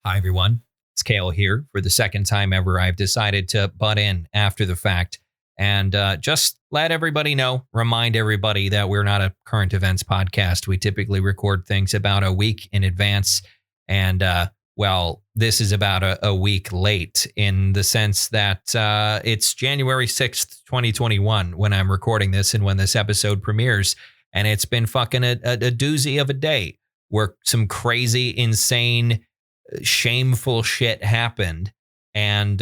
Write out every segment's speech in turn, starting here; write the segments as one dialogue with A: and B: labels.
A: Hi, everyone. It's Kale here. For the second time ever, I've decided to butt in after the fact and just let everybody know, remind everybody that we're not a current events podcast. We typically record things about a week in advance. And, this is about a week late in the sense that it's January 6th, 2021 when I'm recording this and when this episode premieres. And it's been fucking a doozy of a day where some crazy, insane, shameful shit happened. And,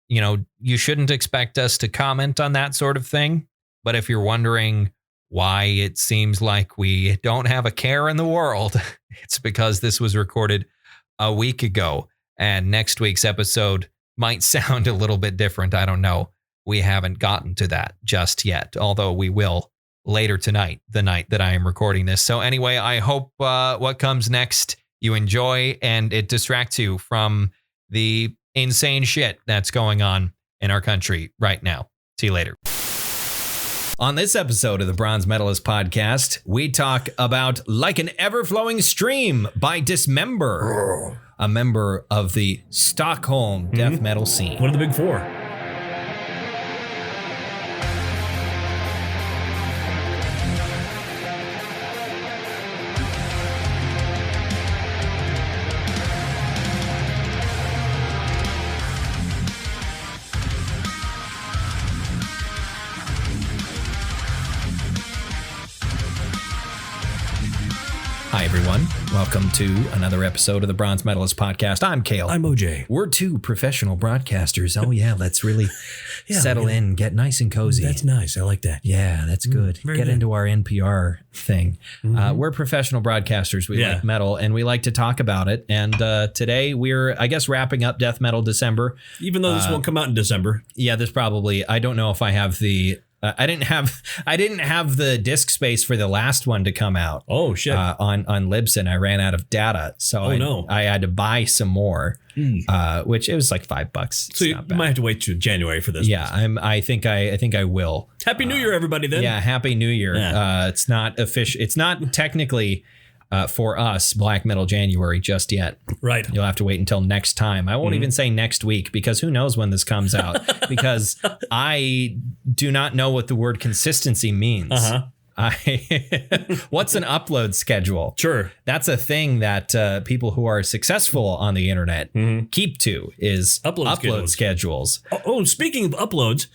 A: you shouldn't expect us to comment on that sort of thing. But if you're wondering why it seems like we don't have a care in the world, it's because this was recorded a week ago. And next week's episode might sound a little bit different. I don't know. We haven't gotten to that just yet, although we will later tonight, the night that I am recording this. So anyway, I hope what comes next you enjoy and it distracts you from the insane shit that's going on in our country right now. See you later. On this episode of the Bronze Metalist podcast, we talk about Like an Ever-Flowing Stream by Dismember, a member of the Stockholm death metal scene.
B: One of the big four.
A: Hi, everyone. Welcome to another episode of the Bronze Medalist podcast. I'm Kale.
B: I'm OJ.
A: We're two professional broadcasters. Oh, yeah. Let's really settle in, get nice and cozy.
B: That's nice. I like that.
A: Yeah, that's good. Get
B: good.
A: into our NPR thing. We're professional broadcasters. We like metal and we like to talk about it. And today we're, I guess, wrapping up Death Metal December.
B: Even though this won't come out in December.
A: Yeah, there's probably, I don't know if I have the... I didn't have the disk space for the last one to come out.
B: Oh shit!
A: On Libsyn, I ran out of data, so I had to buy some more, which it was like $5.
B: So you might have to wait till January for this.
A: Yeah, I think I will.
B: Happy New Year, everybody! Then
A: Happy New Year.
B: Yeah.
A: It's not official. It's not technically. For us, Black Metal January just yet.
B: Right.
A: You'll have to wait until next time. I won't even say next week because who knows when this comes out because I do not know what the word consistency means. What's an upload schedule?
B: Sure.
A: That's a thing that people who are successful on the internet keep to is upload schedules.
B: Oh, speaking of uploads,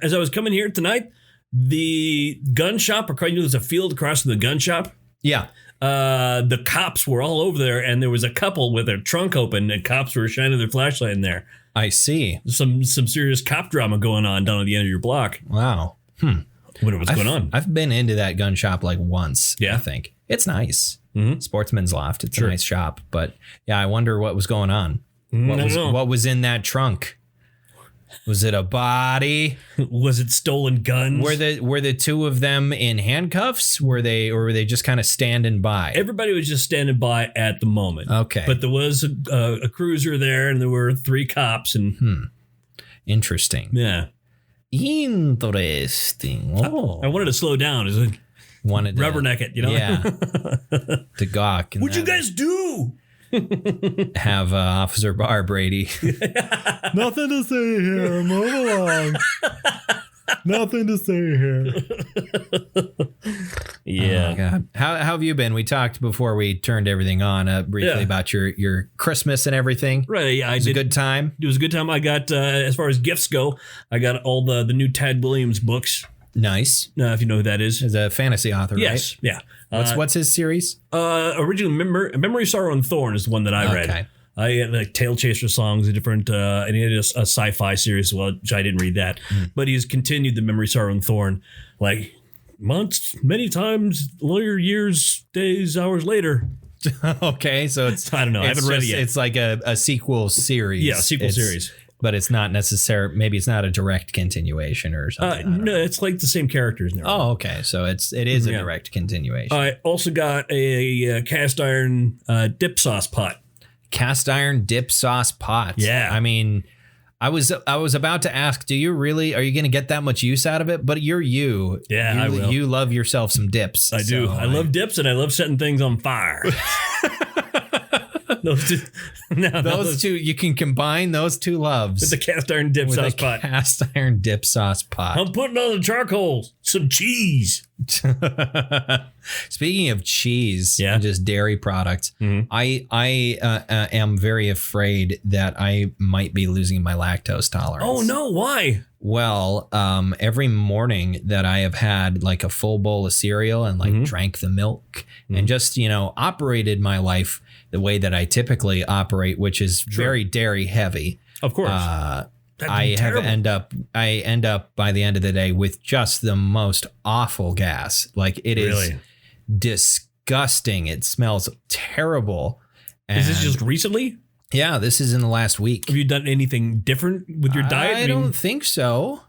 B: as I was coming here tonight, the gun shop, there's a field across from the gun shop.
A: Yeah.
B: The cops were all over there, and there was a couple with their trunk open, and cops were shining their flashlight in there.
A: I see.
B: Some serious cop drama going on down at the end of your block.
A: Wow.
B: What's going on?
A: I've been into that gun shop like once.
B: Yeah.
A: I think it's nice. Sportsman's Loft. It's a nice shop, but yeah, I wonder what was going on. What was in that trunk? Was it a body?
B: Was it stolen guns?
A: Were the two of them in handcuffs? Or were they just kind of standing by?
B: Everybody was just standing by at the moment.
A: Okay.
B: But there was a cruiser there, and there were 3 cops. And
A: Interesting.
B: Yeah.
A: Interesting. Oh.
B: I wanted to slow down.
A: Wanted to
B: rubberneck it,
A: Yeah. To gawk.
B: What'd you guys do?
A: Have Officer Bar Brady. Nothing to say here. Move along. Nothing to say here.
B: Yeah.
A: Oh, God. How have you been? We talked before we turned everything on briefly about your Christmas and everything.
B: Right. Yeah,
A: it was a good time.
B: It was a good time. I got, as far as gifts go, I got all the new Tad Williams books.
A: Nice.
B: If you know who that is.
A: He's a fantasy author,
B: yes,
A: right?
B: Yeah.
A: What's his series?
B: Original Memory, Sorrow, and Thorn is the one that I read.
A: Okay.
B: I had like Tail Chaser songs, and different, and he had a sci-fi series as well, which I didn't read that. But he's continued the Memory, Sorrow, and Thorn, like months, many times, years, days, hours later.
A: Okay, so it's
B: I don't know. I haven't read it yet.
A: It's like a sequel series.
B: Yeah, sequel series.
A: But it's not necessary. Maybe it's not a direct continuation or something.
B: No, it's like the same characters now.
A: Oh, okay. So it is a direct continuation.
B: I also got a cast iron dip sauce pot.
A: Cast iron dip sauce pot.
B: Yeah.
A: I mean, I was about to ask, are you going to get that much use out of it? But you're you.
B: Yeah, I will.
A: You love yourself some dips.
B: I do. I love dips and I love setting things on fire. Those two, no,
A: Those two, you can combine those two loves
B: with the cast iron dip sauce pot.
A: Cast iron dip sauce pot.
B: I'm putting on the charcoal, some cheese.
A: Speaking of cheese
B: Yeah.
A: and just dairy products, I am very afraid that I might be losing my lactose tolerance.
B: Oh no, why?
A: Well, every morning that I have had like a full bowl of cereal and like drank the milk and just, operated my life the way that I typically operate, which is very dairy heavy.
B: Of course.
A: I end up by the end of the day with just the most awful gas. Like it is disgusting. It smells terrible.
B: Is this just recently?
A: Yeah, this is in the last week.
B: Have you done anything different with your diet?
A: I don't think so.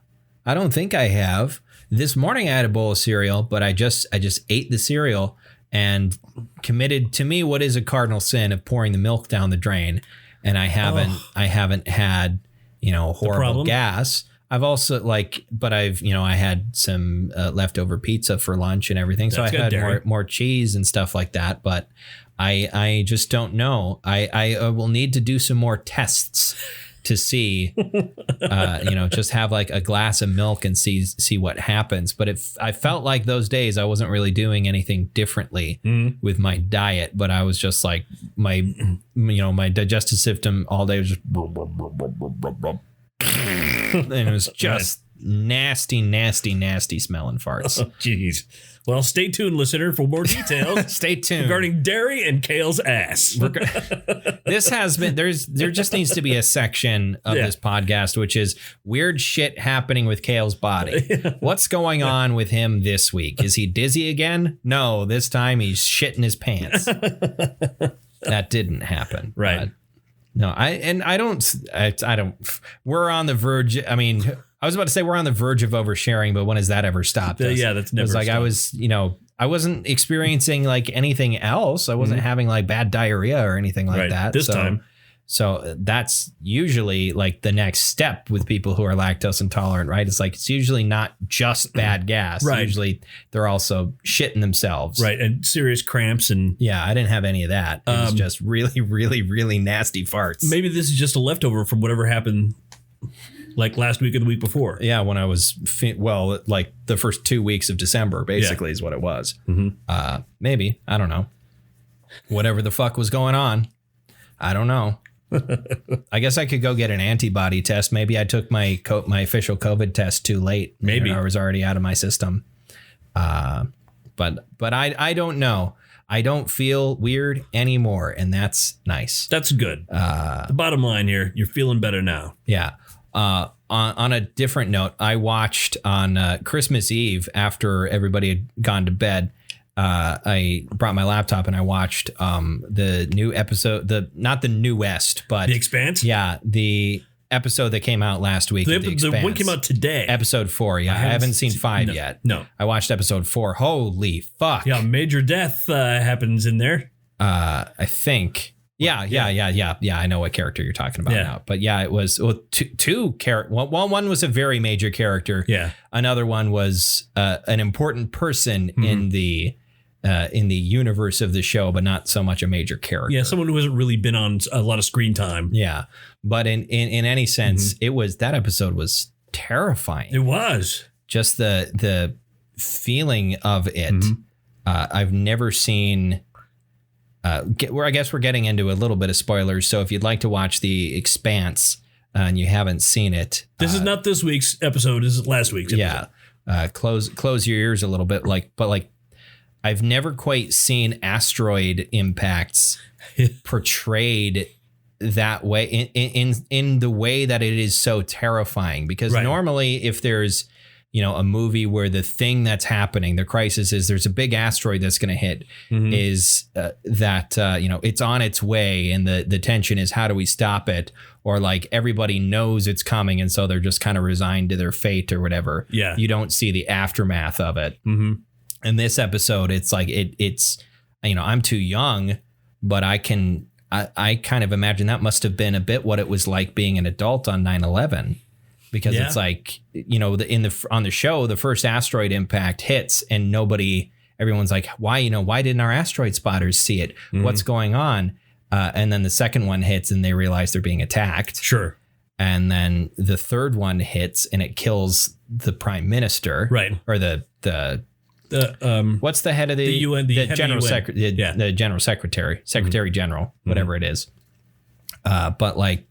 A: I don't think I have. This morning I had a bowl of cereal, but I just ate the cereal and committed to me what is a cardinal sin of pouring the milk down the drain. And I haven't had, horrible gas. I've also I had some leftover pizza for lunch and everything. So I had more cheese and stuff like that. But I just don't know. I will need to do some more tests to see, just have like a glass of milk and see what happens. But I felt like those days I wasn't really doing anything differently with my diet, but I was just like my digestive system all day was just, and it was just nasty smelling farts.
B: Oh, jeez. Well, stay tuned, listener, for more details.
A: Stay tuned
B: regarding dairy and Kale's ass.
A: This has been there just needs to be a section of this podcast, which is weird shit happening with Kale's body. What's going on with him this week? Is he dizzy again? No, this time he's shitting his pants. That didn't happen.
B: Right.
A: No, I don't. We're on the verge. I mean, I was about to say we're on the verge of oversharing, but when has that ever stopped us?
B: Yeah, that's never.
A: It's like
B: stopped.
A: I wasn't experiencing like anything else. I wasn't having like bad diarrhea or anything like that.
B: This time.
A: So that's usually like the next step with people who are lactose intolerant, right? It's like it's usually not just bad gas.
B: Right.
A: Usually they're also shitting themselves.
B: Right. And serious cramps. And
A: yeah, I didn't have any of that. It was just really, really, really nasty farts.
B: Maybe this is just a leftover from whatever happened like last week or the week before.
A: Yeah, when I was, like the first 2 weeks of December, basically, is what it was. Maybe. I don't know. Whatever the fuck was going on. I don't know. I guess I could go get an antibody test. Maybe I took my official COVID test too late. Maybe I was already out of my system. But I don't know. I don't feel weird anymore, and that's nice.
B: That's good. The bottom line here, you're feeling better now.
A: Yeah. On a different note, I watched on Christmas Eve after everybody had gone to bed. I brought my laptop and I watched the new episode, not the newest, but
B: The Expanse.
A: Yeah, the episode that came out last week.
B: The one came out today.
A: Episode 4. Yeah, I haven't seen 5 yet.
B: No,
A: I watched episode 4. Holy fuck!
B: Yeah, major death happens in there.
A: I think. Yeah. I know what character you're talking about now. But yeah, it was two characters. One was a very major character.
B: Yeah.
A: Another one was an important person in the universe of the show, but not so much a major character.
B: Yeah, someone who hasn't really been on a lot of screen time.
A: Yeah, but in any sense, that episode was terrifying.
B: It was
A: just the feeling of it. I've never seen. Where I guess we're getting into a little bit of spoilers. So if you'd like to watch The Expanse and you haven't seen it,
B: this is not this week's episode. This is last week's episode.
A: Yeah, close your ears a little bit. But I've never quite seen asteroid impacts portrayed that way in the way that it is so terrifying. Because normally, if there's a movie where the thing that's happening, the crisis is there's a big asteroid that's going to hit, is that it's on its way, and the tension is how do we stop it, or like everybody knows it's coming, and so they're just kind of resigned to their fate or whatever.
B: Yeah,
A: you don't see the aftermath of it. In this episode, it's like it's I'm too young, but I kind of imagine that must have been a bit what it was like being an adult on 9/11. Because it's like, on the show, the first asteroid impact hits and everyone's like, why didn't our asteroid spotters see it? What's going on? And then the second one hits and they realize they're being attacked.
B: Sure.
A: And then the third one hits and it kills the prime minister.
B: Right.
A: Or the what's the head of the
B: UN, the
A: general secretary, the general secretary general, whatever it is. But like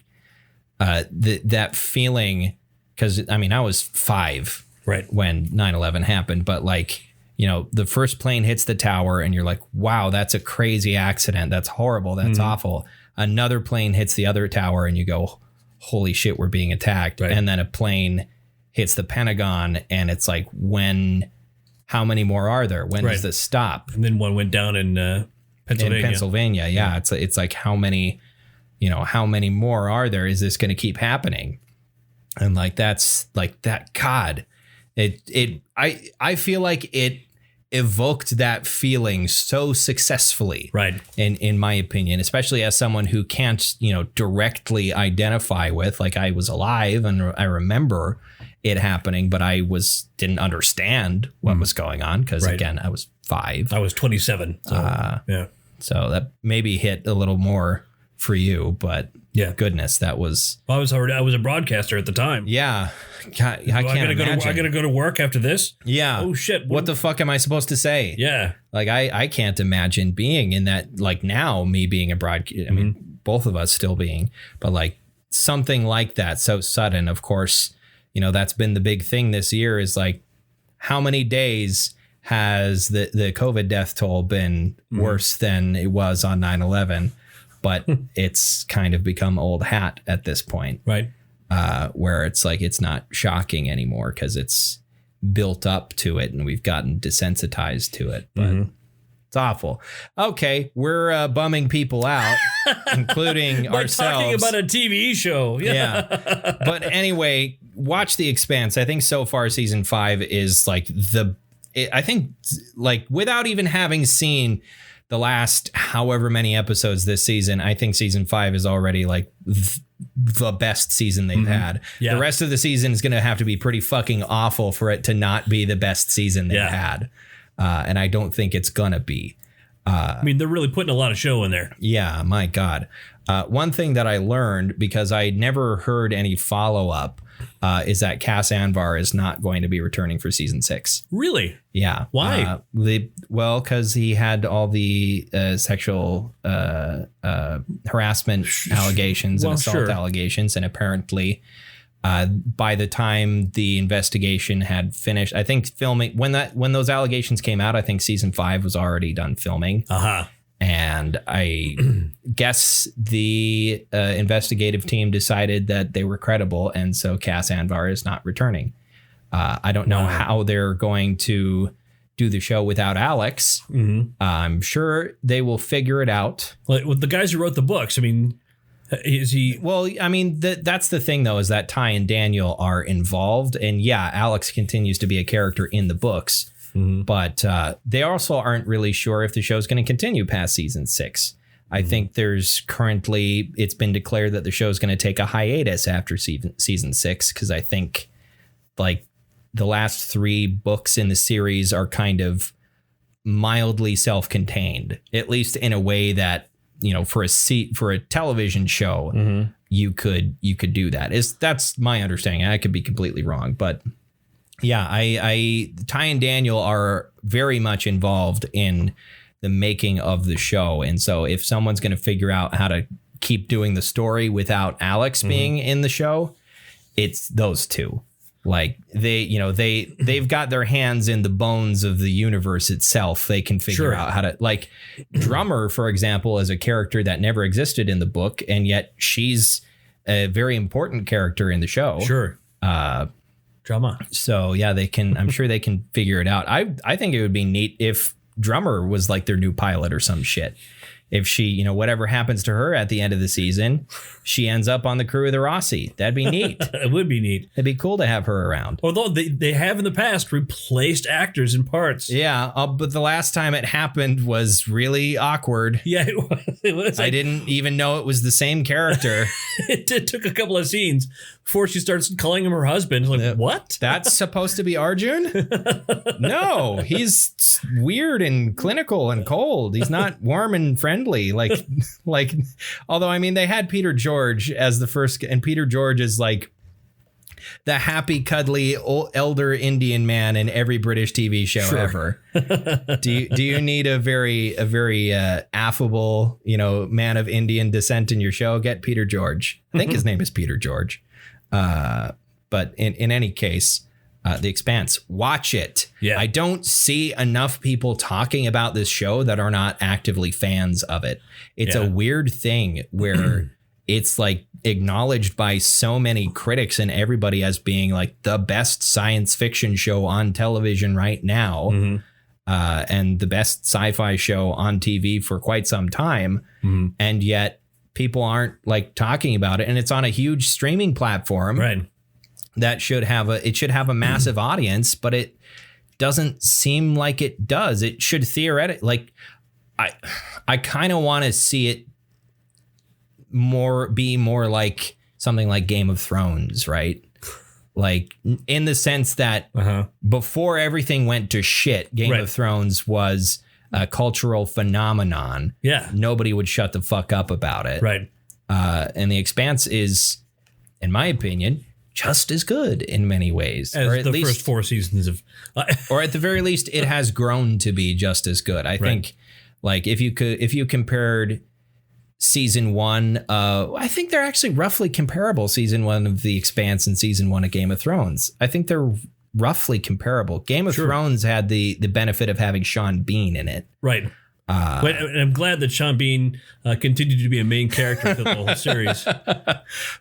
A: that feeling, because I mean, I was 5 when 9/11 happened, but like, you know, the first plane hits the tower and you're like, wow, that's a crazy accident. That's horrible. That's awful. Another plane hits the other tower and you go, holy shit, we're being attacked. Right. And then a plane hits the Pentagon and it's like, how many more are there? When does this stop?
B: And then one went down in Pennsylvania.
A: In Pennsylvania. Yeah. It's like, how many more are there? Is this going to keep happening? And like, that's like that. God, I feel like it evoked that feeling so successfully,
B: right?
A: In my opinion, especially as someone who can't, you know, directly identify with, like, I was alive and I remember it happening, but I didn't understand what was going on because again, I was 5.
B: I was 27. So, yeah.
A: So that maybe hit a little more for you, but yeah, goodness, that was.
B: I was a broadcaster at the time.
A: Yeah, I can't imagine.
B: I gotta go to work after this.
A: Yeah.
B: Oh shit.
A: What the fuck am I supposed to say?
B: Yeah.
A: Like I can't imagine being in that. Like now, me being a broadcaster. I mean, both of us still being, but like something like that so sudden. Of course, you know, that's been the big thing this year. Is like, how many days has the COVID death toll been worse than it was on 9/11? But it's kind of become old hat at this point.
B: Right.
A: Where it's like, it's not shocking anymore because it's built up to it and we've gotten desensitized to it. But it's awful. Okay. We're bumming people out, including ourselves.
B: Talking about a TV show.
A: Yeah. But anyway, watch The Expanse. I think so far season 5 is like I think like without even having seen the last however many episodes this season, I think season 5 is already like the best season they've had. Yeah. The rest of the season is going to have to be pretty fucking awful for it to not be the best season they've had. And I don't think it's going to be.
B: I mean, they're really putting a lot of show in there.
A: Yeah, my God. One thing that I learned, because I never heard any follow-up, is that Cass Anvar is not going to be returning for season 6.
B: Really?
A: Yeah.
B: Why?
A: Because he had all the sexual harassment allegations and assault allegations, and apparently by the time the investigation had finished, I think filming when those allegations came out, I think season 5 was already done filming. And I guess the investigative team decided that they were credible. And so Cass Anvar is not returning. I don't know how they're going to do the show without Alex. I'm sure they will figure it out.
B: Well, with the guys who wrote the books, I mean, is he?
A: Well, I mean, that's the thing, though, is that Ty and Daniel are involved. And yeah, Alex continues to be a character in the books. But they also aren't really sure if the show is going to continue past season 6. I think it's been declared that the show is going to take a hiatus after season 6, because I think like the last 3 books in the series are kind of mildly self-contained, at least in a way that, you know, for a television show, you could do that. That's my understanding. I could be completely wrong, but. Yeah, Ty and Daniel are very much involved in the making of the show. And so if someone's going to figure out how to keep doing the story without Alex being in the show, it's those two. Like they've got their hands in the bones of the universe itself. They can figure out how to, like, Drummer, for example, is a character that never existed in the book. And yet she's a very important character in the show.
B: Drama.
A: So yeah, I'm sure they can figure it out. I think it would be neat if Drummer was like their new pilot or some shit. If she, you know, whatever happens to her at the end of the season, she ends up on the crew of the Rossi. That'd be neat.
B: It would be neat.
A: It'd be cool to have her around.
B: Although they have in the past replaced actors in parts.
A: Yeah, but the last time it happened was really awkward.
B: Yeah, it was.
A: I didn't even know it was the same character.
B: It took a couple of scenes before she starts calling him her husband. Like, what?
A: That's supposed to be Arjun? No, he's weird and clinical and cold. He's not warm and friendly friendly. Like, although, I mean, they had Peter George as the first, and Peter George is like the happy, cuddly old elder Indian man in every British TV show ever. Do you need a very affable, man of Indian descent in your show? Get Peter George. I think his name is Peter George. But in any case, The Expanse, watch it.
B: Yeah.
A: I don't see enough people talking about this show that are not actively fans of it. It's a weird thing where it's like acknowledged by so many critics and everybody as being like the best science fiction show on television right now. And the best sci-fi show on TV for quite some time. And yet people aren't like talking about it. And it's on a huge streaming platform.
B: Right.
A: That should have a massive audience, but it doesn't seem like it does. It should theoretically, like, I kind of want to see it be more like something like Game of Thrones, right? Like, in the sense that before everything went to shit, Game of Thrones was a cultural phenomenon.
B: Yeah.
A: Nobody would shut the fuck up about it.
B: Right.
A: And The Expanse is, in my opinion, just as good in many ways,
B: as
A: or at
B: the
A: least,
B: first 4 seasons of,
A: or at the very least, it has grown to be just as good. I think, like, if you compared season 1, I think they're actually roughly comparable. Season 1 of The Expanse and season 1 of Game of Thrones. I think they're roughly comparable. Game of Thrones had the benefit of having Sean Bean in it,
B: right? But I'm glad that Sean Bean continued to be a main character for the whole series.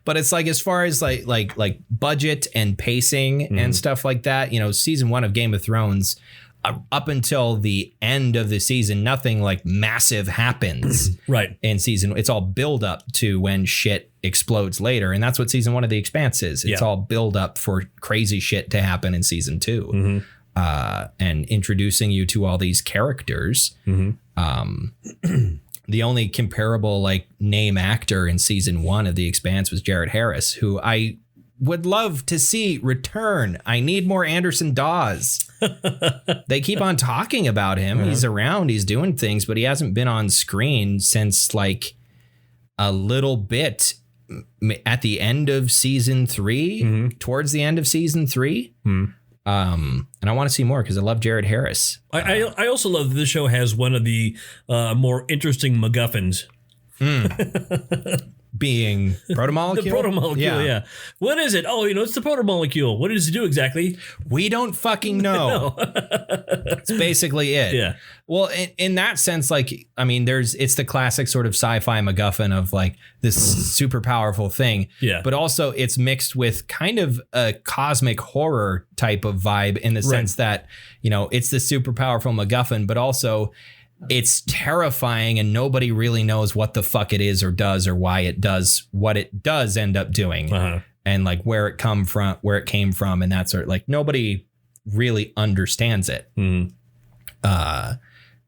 A: But it's like, as far as like budget and pacing and stuff like that, season 1 of Game of Thrones, up until the end of the season, nothing like massive happens.
B: Right.
A: In season, it's all build up to when shit explodes later. And that's what season 1 of The Expanse is. It's all build up for crazy shit to happen in season 2. And introducing you to all these characters. The only comparable like name actor in season 1 of The Expanse was Jared Harris, who I would love to see return. I need more Anderson Dawes. They keep on talking about him. He's around, he's doing things, but he hasn't been on screen since like a little bit at the end of season 3, towards the end of season 3. And I want to see more because I love Jared Harris.
B: I also love that this show has one of the more interesting MacGuffins.
A: Being protomolecule?
B: The protomolecule, yeah. What is it? Oh, it's the protomolecule. What does it do exactly?
A: We don't fucking know. That's basically it.
B: Yeah.
A: Well, in that sense, like, I mean, it's the classic sort of sci-fi MacGuffin of like this super powerful thing.
B: Yeah.
A: But also it's mixed with kind of a cosmic horror type of vibe in the sense that, it's the super powerful MacGuffin, but also it's terrifying and nobody really knows what the fuck it is or does or why it does what it does end up doing. And like where it came from and that sort of, like, nobody really understands it. And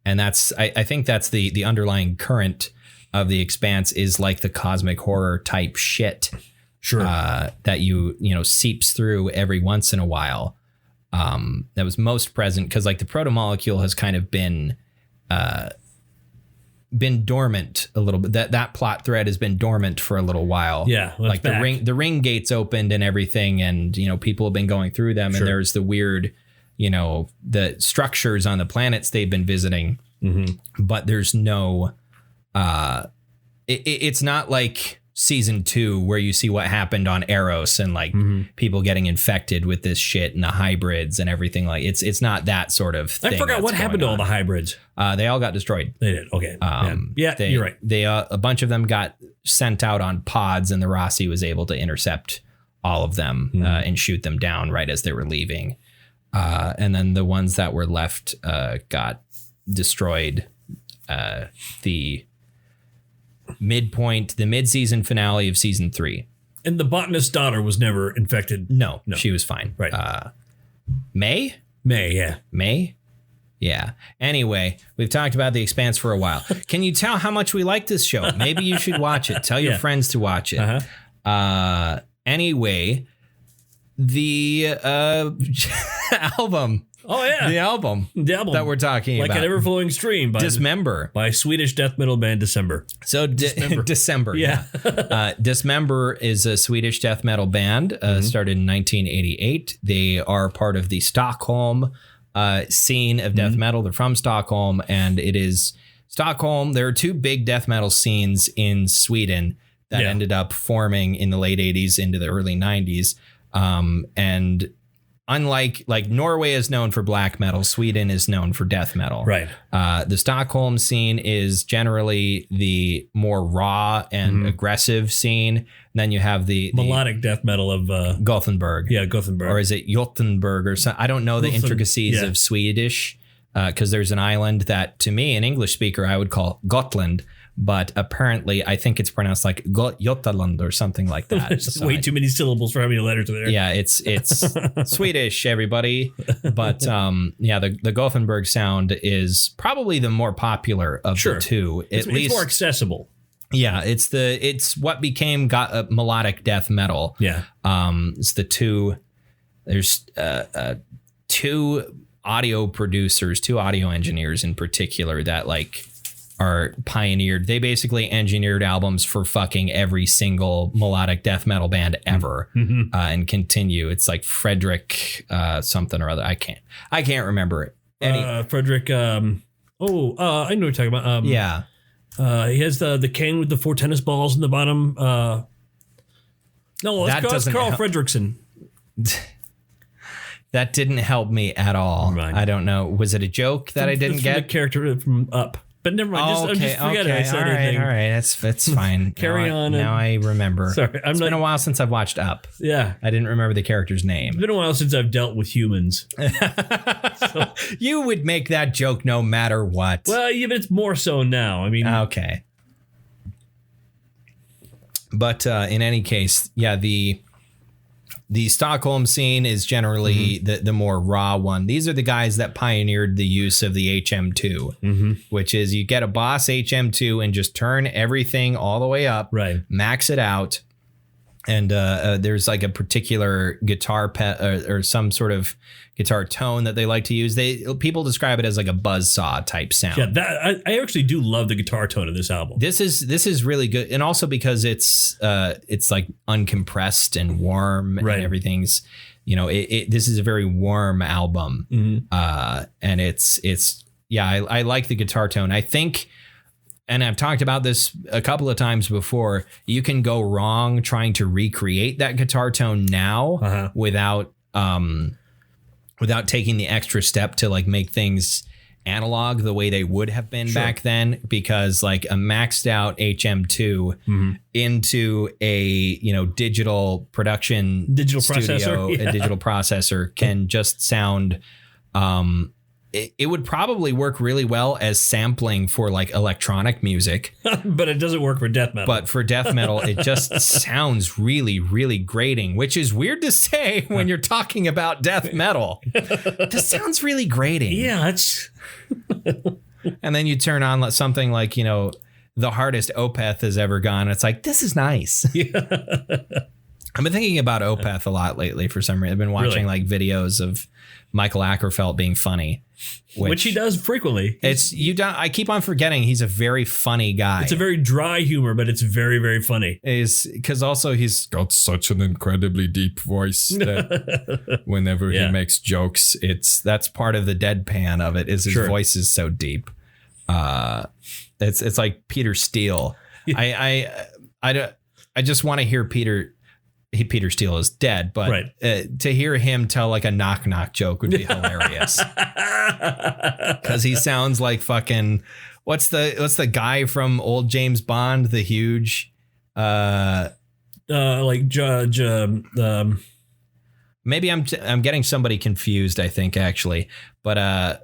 A: that's, I think that's the underlying current of The Expanse, is like the cosmic horror type shit. That seeps through every once in a while. That was most present because like the protomolecule has kind of been dormant a little bit. That plot thread has been dormant for a little while.
B: Yeah,
A: like the ring gates opened and everything, and people have been going through them, and there's the weird, the structures on the planets they've been visiting, but there's no. It's not like season 2 where you see what happened on Eros and like people getting infected with this shit and the hybrids and everything. Like it's not that sort of thing.
B: I forgot what happened to all the hybrids.
A: They all got destroyed.
B: They did. Okay. You're right.
A: They a bunch of them got sent out on pods, and the Rossi was able to intercept all of them and shoot them down right as they were leaving. And then the ones that were left got destroyed. The mid-season finale of season 3.
B: And the botanist's daughter was never infected.
A: No, she was fine.
B: Right.
A: May?
B: May.
A: Yeah. Anyway, we've talked about The Expanse for a while. Can you tell how much we like this show? Maybe you should watch it. Tell your friends to watch it. Anyway, the album
B: Oh yeah,
A: the album
B: the album
A: that we're talking
B: like
A: about.
B: an ever-flowing stream by
A: Dismember.
B: by Swedish death metal band December.
A: So December.
B: Yeah.
A: Dismember is a Swedish death metal band started in 1988. They are part of the Stockholm scene of death metal. They're from Stockholm, and it is Stockholm. There are two big death metal scenes in Sweden that ended up forming in the late 80s into the early 90s. And unlike Norway is known for black metal, Sweden is known for death metal.
B: Right.
A: The Stockholm scene is generally the more raw and aggressive scene. And then you have the
B: melodic death metal of
A: Gothenburg.
B: Yeah, Gothenburg.
A: Or is it Jotunberg or something? I don't know the intricacies of Swedish because there's an island that, to me, an English speaker, I would call Gotland. But apparently, I think it's pronounced like Götaland or something like that.
B: There's way too many syllables for how many letters are there.
A: Yeah, it's Swedish, everybody. But the Gothenburg sound is probably the more popular of the two. At least
B: it's more accessible.
A: Yeah, it's what became melodic death metal.
B: Yeah,
A: it's the two. There's two audio producers, two audio engineers in particular that are pioneered. They basically engineered albums for fucking every single melodic death metal band ever, and continue. It's like Frederick something or other. I can't remember it.
B: Frederick. I know what you're talking about.
A: Yeah.
B: He has the cane with the 4 tennis balls in the bottom. No, that's Carl Fredrickson.
A: That didn't help me at all. Right. I don't know. Was it a joke that I didn't get?
B: The character from Up. But never mind. Just forget it. I said anything.
A: All right. That's fine.
B: Carry on.
A: Now I remember.
B: Sorry.
A: It's been a while since I've watched Up.
B: Yeah.
A: I didn't remember the character's name.
B: It's been a while since I've dealt with humans.
A: So. You would make that joke no matter what.
B: Well, yeah, but it's more so now. I mean.
A: Okay. But in any case, yeah, the Stockholm scene is generally the more raw one. These are the guys that pioneered the use of the HM2, which is you get a Boss HM2 and just turn everything all the way up, max it out. And there's like a particular guitar or some sort of guitar tone that they like to use. People describe it as like a buzzsaw type sound.
B: Yeah, I actually do love the guitar tone of this album.
A: This is really good, and also because it's like uncompressed and warm, and everything's this is a very warm album, and I like the guitar tone. I think. And I've talked about this a couple of times before. You can go wrong trying to recreate that guitar tone now without taking the extra step to like make things analog the way they would have been back then, because like a maxed out HM2 into a digital production studio, a digital processor can just sound it would probably work really well as sampling for like electronic music.
B: But it doesn't work for death metal.
A: But for death metal, it just sounds really, really grating, which is weird to say when you're talking about death metal. This sounds really grating.
B: Yeah, it's...
A: And then you turn on something like, the hardest Opeth has ever gone. It's like, this is nice. Yeah. I've been thinking about Opeth a lot lately for some reason. I've been watching like videos of Michael Ackerfeld being funny.
B: Which he does frequently.
A: I keep on forgetting he's a very funny guy.
B: It's a very dry humor, but it's very, very funny.
A: Because also he's got such an incredibly deep voice that whenever he makes jokes, that's part of the deadpan of it. Is his voice is so deep. It's like Peter Steele. I just want to hear Peter Steele is dead, but to hear him tell like a knock knock joke would be hilarious. Because he sounds like fucking what's the guy from old James Bond, the huge
B: like Judge
A: maybe I'm getting somebody confused, I think, actually, but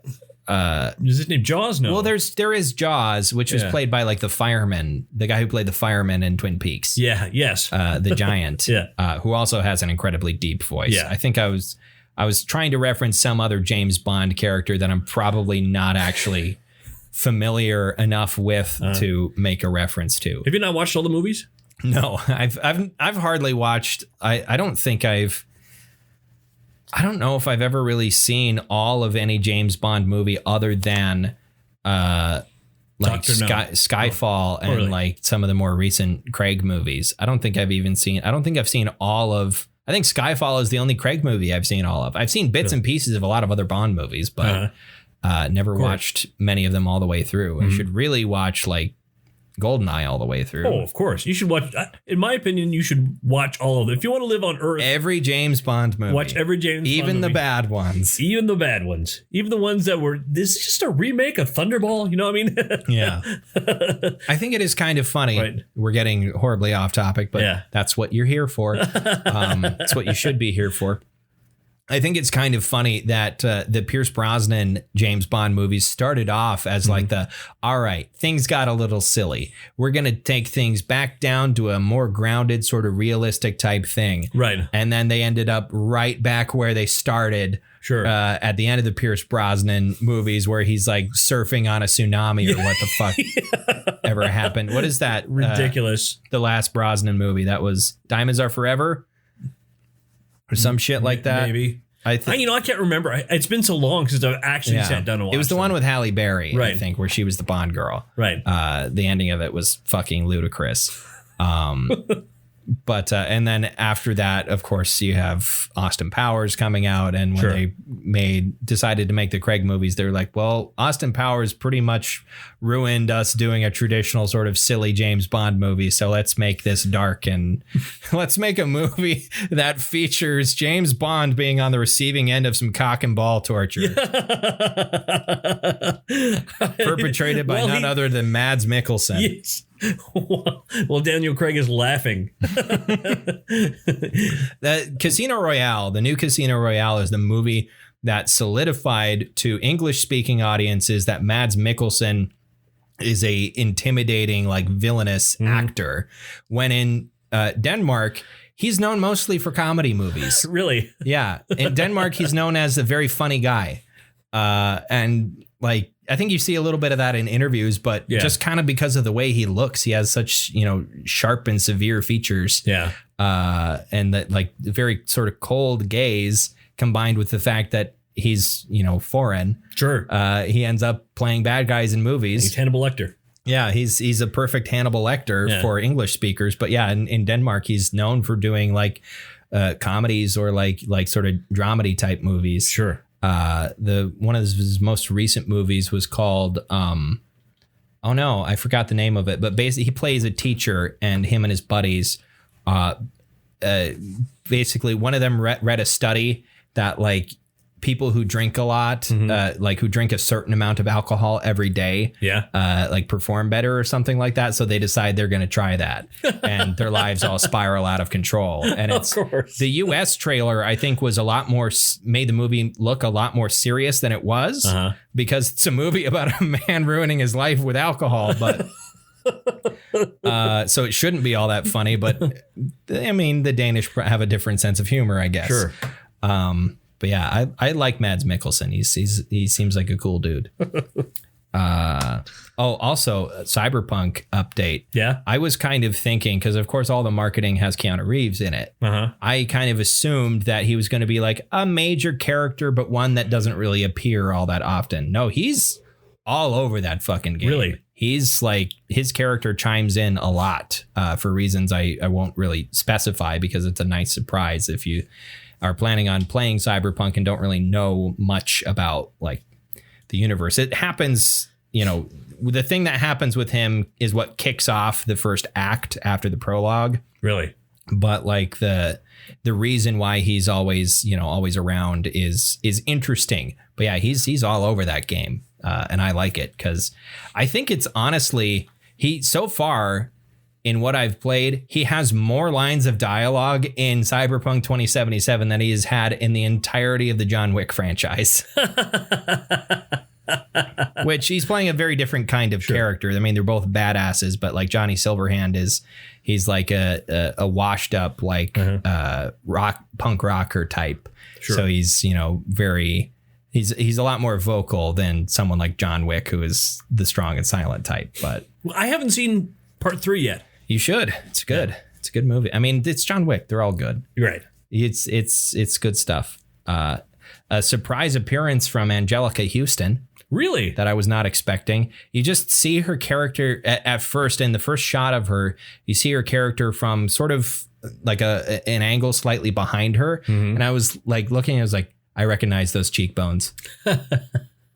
B: is his name Jaws? No.
A: Well, there is Jaws, which was played by like the fireman, the guy who played the fireman in Twin Peaks.
B: Yeah. Yes.
A: The giant. Who also has an incredibly deep voice. Yeah. I think I was trying to reference some other James Bond character that I'm probably not actually familiar enough with to make a reference to.
B: Have you not watched all the movies?
A: No, I've hardly watched. I don't think I've I don't know if I've ever really seen all of any James Bond movie other than like Skyfall and
B: really?
A: like some of the more recent Craig movies. I don't think I've seen all of. I think Skyfall is the only Craig movie I've seen all of. I've seen bits and pieces of a lot of other Bond movies, but never watched many of them all the way through. I should really watch like GoldenEye all the way through.
B: Oh, of course. You should watch, in my opinion, you should watch all of them. If you want to live on Earth.
A: Every James Bond movie.
B: Watch every James Bond movie.
A: Even the bad ones.
B: Even the bad ones. Even the ones that were, this is just a remake of Thunderball. You know what I mean?
A: Yeah. I think it is kind of funny.
B: Right.
A: We're getting horribly off topic, but that's what you're here for. That's what you should be here for. I think it's kind of funny that the Pierce Brosnan James Bond movies started off as like all right, things got a little silly. We're going to take things back down to a more grounded sort of realistic type thing.
B: Right.
A: And then they ended up right back where they started.
B: Sure.
A: At the end of the Pierce Brosnan movies where he's like surfing on a tsunami or what the fuck ever happened. What is that?
B: Ridiculous.
A: The last Brosnan movie that was Diamonds Are Forever? Or some shit like that.
B: Maybe.
A: I think.
B: I can't remember. It's been so long since I've actually sat down and watched
A: it was the one with Halle Berry,
B: right.
A: I think, where she was the Bond girl.
B: Right.
A: The ending of it was fucking ludicrous. But and then after that, of course, you have Austin Powers coming out, and when they decided to make the Craig movies, they're like, well, Austin Powers pretty much ruined us doing a traditional sort of silly James Bond movie, so let's make this dark and let's make a movie that features James Bond being on the receiving end of some cock and ball torture, perpetrated by none other than Mads Mikkelsen.
B: Yes. Well, Daniel Craig is laughing.
A: That Casino Royale, the new Casino Royale, is the movie that solidified to English speaking audiences that Mads Mikkelsen is a intimidating, like villainous actor. When in Denmark, he's known mostly for comedy movies.
B: Really?
A: Yeah. In Denmark, he's known as a very funny guy. And like, I think you see a little bit of that in interviews, but just kind of because of the way he looks, he has such, sharp and severe features.
B: Yeah.
A: And that like very sort of cold gaze combined with the fact that he's, foreign.
B: Sure.
A: He ends up playing bad guys in movies.
B: He's Hannibal Lecter.
A: Yeah, he's a perfect Hannibal Lecter for English speakers. But yeah, in Denmark, he's known for doing like comedies or like sort of dramedy type movies.
B: Sure.
A: One of his most recent movies was called oh no, I forgot the name of it, but basically he plays a teacher, and him and his buddies basically one of them read a study that like people who drink a lot, like who drink a certain amount of alcohol every day, like perform better or something like that. So they decide they're going to try that, and their lives all spiral out of control. And it's the US trailer, I think, was a lot more made the movie look a lot more serious than it was because it's a movie about a man ruining his life with alcohol. But so it shouldn't be all that funny. But I mean, the Danish have a different sense of humor, I guess.
B: Sure.
A: But yeah, I like Mads Mikkelsen. He seems like a cool dude. Also Cyberpunk update.
B: Yeah.
A: I was kind of thinking, because of course all the marketing has Keanu Reeves in it. I kind of assumed that he was going to be like a major character, but one that doesn't really appear all that often. No, he's all over that fucking game.
B: Really?
A: He's like, his character chimes in a lot for reasons I won't really specify, because it's a nice surprise if you are planning on playing Cyberpunk and don't really know much about like the universe. It happens, the thing that happens with him is what kicks off the first act after the prologue.
B: Really?
A: But like the reason why he's always, always around is interesting. But yeah, he's all over that game. And I like it because I think it's honestly, so far in what I've played, he has more lines of dialogue in Cyberpunk 2077 than he has had in the entirety of the John Wick franchise. Which he's playing a very different kind of character. I mean, they're both badasses, but like Johnny Silverhand he's like a washed up like punk rocker type. Sure. So he's, he's a lot more vocal than someone like John Wick, who is the strong and silent type. But
B: I haven't seen part 3 yet.
A: You should. It's good. Yeah. It's a good movie. I mean, it's John Wick. They're all good.
B: You're right.
A: It's good stuff. a surprise appearance from Angelica Houston.
B: Really?
A: That I was not expecting. You just see her character at first, in the first shot of her, you see her character from sort of like an angle slightly behind her. And I was like looking, I was like, I recognize those cheekbones.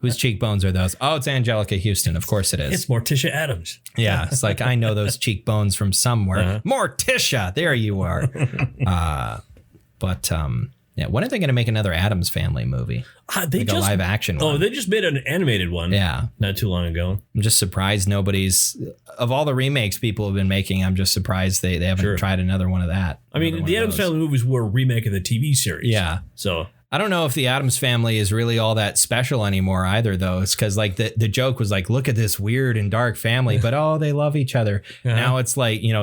A: Whose cheekbones are those? Oh, it's Angelica Houston. Of course it is.
B: It's Morticia Addams.
A: Yeah, it's like, I know those cheekbones from somewhere. Morticia, there you are. Yeah, when are they going to make another Addams Family movie?
B: They
A: like
B: just,
A: a live action one.
B: Oh, they just made an animated one.
A: Yeah.
B: Not too long ago.
A: I'm just surprised nobody's, of all the remakes people have been making, I'm just surprised they haven't tried another one of that.
B: I mean, the Addams Family movies were a remake of the TV series.
A: Yeah.
B: So
A: I don't know if the Addams Family is really all that special anymore either, though. It's because like the joke was like, look at this weird and dark family, but they love each other. Now it's like, you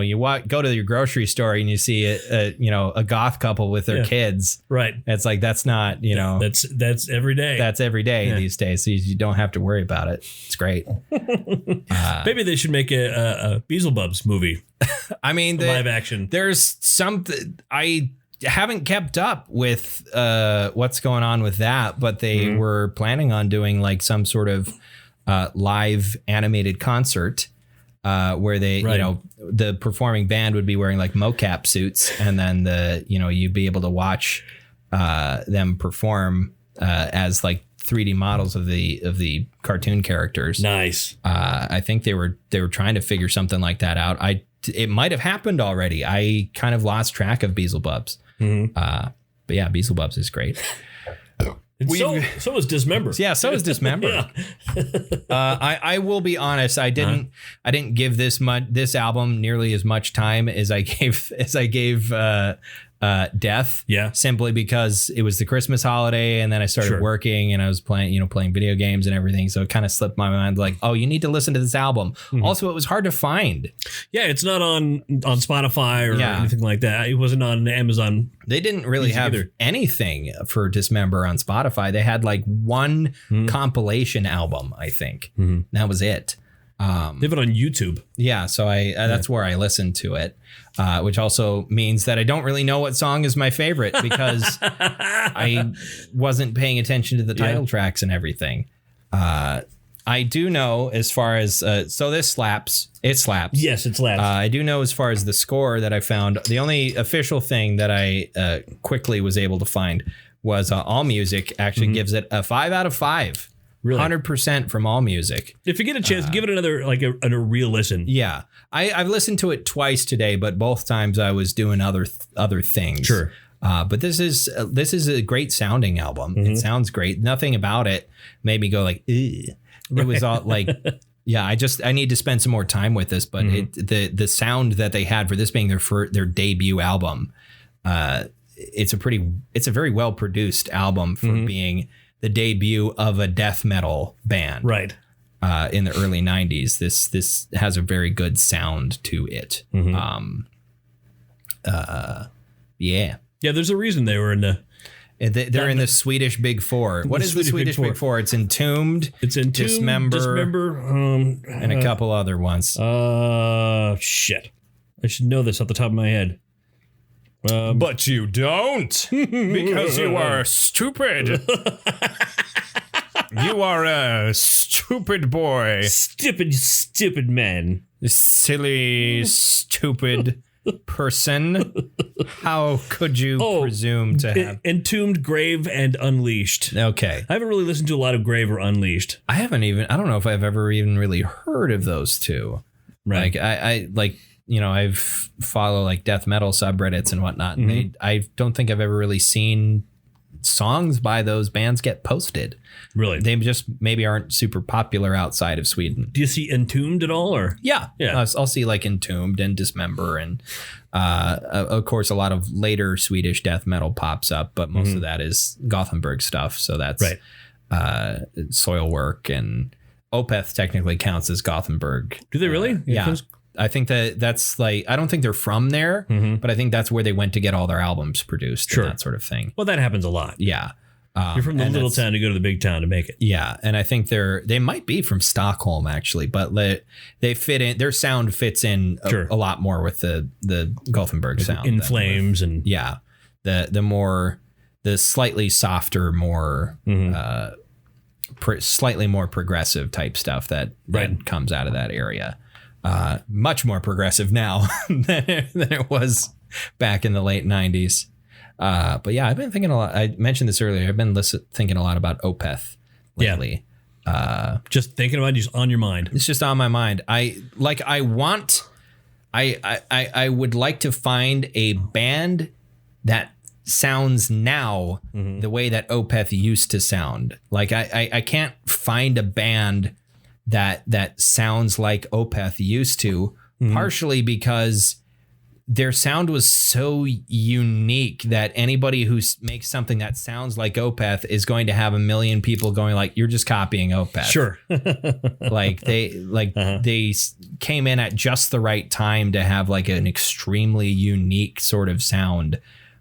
A: go to your grocery store and you see a goth couple with their kids.
B: Right.
A: It's like, that's not,
B: that's every day.
A: That's every day these days. So you don't have to worry about it. It's great.
B: Maybe they should make a Beelzebubs movie.
A: I mean,
B: live action.
A: There's something I haven't kept up with what's going on with that, but they were planning on doing like some sort of live animated concert where they, the performing band would be wearing like mocap suits, and then you'd be able to watch them perform as like 3D models of the cartoon characters.
B: Nice.
A: I think they were trying to figure something like that out. It might have happened already. I kind of lost track of Beelzebubs. But yeah, Beelzebubs is great.
B: So is Dismember.
A: Yeah, so is Dismember. I will be honest. I didn't give this album nearly as much time as I gave Death.
B: Yeah.
A: Simply because it was the Christmas holiday, and then I started working, and I was playing video games and everything. So it kind of slipped my mind like, oh, you need to listen to this album. Also, it was hard to find.
B: Yeah, it's not on Spotify or anything like that. It wasn't on Amazon.
A: They didn't really have anything for Dismember on Spotify. They had like one compilation album, I think. That was it.
B: They have it on YouTube.
A: Yeah, so that's where I listened to it, which also means that I don't really know what song is my favorite because I wasn't paying attention to the title tracks and everything. I do know as far as so this slaps. It slaps.
B: Yes, it slaps.
A: I do know as far as the score that I found. The only official thing that I quickly was able to find was AllMusic actually gives it a 5 out of 5. Really? 100% from AllMusic.
B: If you get a chance, give it another a real listen.
A: Yeah, I've listened to it twice today, but both times I was doing other things. Sure. But this is a great sounding album. It sounds great. Nothing about it made me go like, ugh. It was all like, yeah. I need to spend some more time with this. But the sound that they had for this being their debut album, it's a very well produced album for being the debut of a death metal band,
B: right?
A: In the early 90s, this has a very good sound to it. Yeah.
B: There's a reason they were in the.
A: They're in the Swedish Big Four. What is the Swedish Big Four? It's Entombed.
B: It's Entombed, Dismember,
A: and a couple other ones.
B: Shit. I should know this off the top of my head.
A: But you don't, because you are stupid. You are a stupid boy.
B: Stupid man.
A: Silly, stupid person. How could you presume to have
B: Entombed, Grave, and Unleashed?
A: Okay.
B: I haven't really listened to a lot of Grave or Unleashed.
A: I don't know if I've ever even really heard of those two. Right. I've follow like death metal subreddits and whatnot. And I don't think I've ever really seen songs by those bands get posted.
B: Really?
A: They just maybe aren't super popular outside of Sweden.
B: Do you see Entombed at all? Or
A: yeah. I'll see like Entombed and Dismember, and of course a lot of later Swedish death metal pops up, but most of that is Gothenburg stuff. So that's Soilwork, and Opeth technically counts as Gothenburg.
B: Do they really?
A: Yeah. I think that's like, I don't think they're from there, but I think that's where they went to get all their albums produced and that sort of thing.
B: Well, that happens a lot.
A: Yeah.
B: You're from the little town to go to the big town to make it.
A: Yeah. And I think they might be from Stockholm actually, but they fit in, their sound fits in a lot more with the Gothenburg sound.
B: In Flames and
A: the the slightly softer, more slightly more progressive type stuff that comes out of that area. Much more progressive now than it was back in the late 90s. But yeah, I've been thinking a lot. I mentioned this earlier. I've been thinking a lot about Opeth lately.
B: Just thinking about it, just on your mind.
A: It's just on my mind. I would like to find a band that sounds now the way that Opeth used to sound. Like I can't find a band that sounds like Opeth used to, partially because their sound was so unique that anybody who makes something that sounds like Opeth is going to have a million people going like, you're just copying Opeth.
B: Sure.
A: They came in at just the right time to have like an extremely unique sort of sound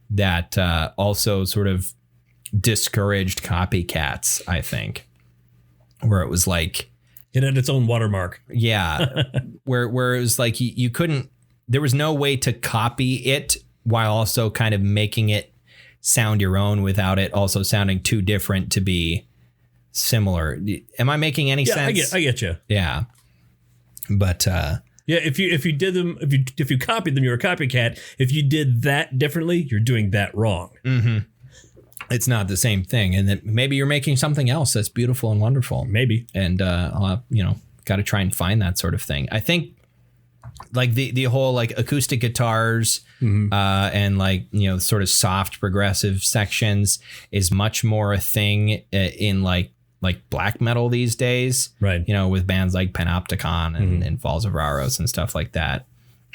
A: that also sort of discouraged copycats, I think, where it was like,
B: it had its own watermark.
A: Yeah. where it was like you couldn't, there was no way to copy it while also kind of making it sound your own without it also sounding too different to be similar. Am I making any sense?
B: I get you.
A: Yeah. But
B: if you did them, if you copied them, you're a copycat. If you did that differently, you're doing that wrong.
A: Mm-hmm. It's not the same thing. And then maybe you're making something else that's beautiful and wonderful.
B: Maybe.
A: And, got to try and find that sort of thing. I think like the whole like acoustic guitars and like, sort of soft progressive sections is much more a thing in like black metal these days.
B: Right.
A: With bands like Panopticon and Falls of Raros and stuff like that.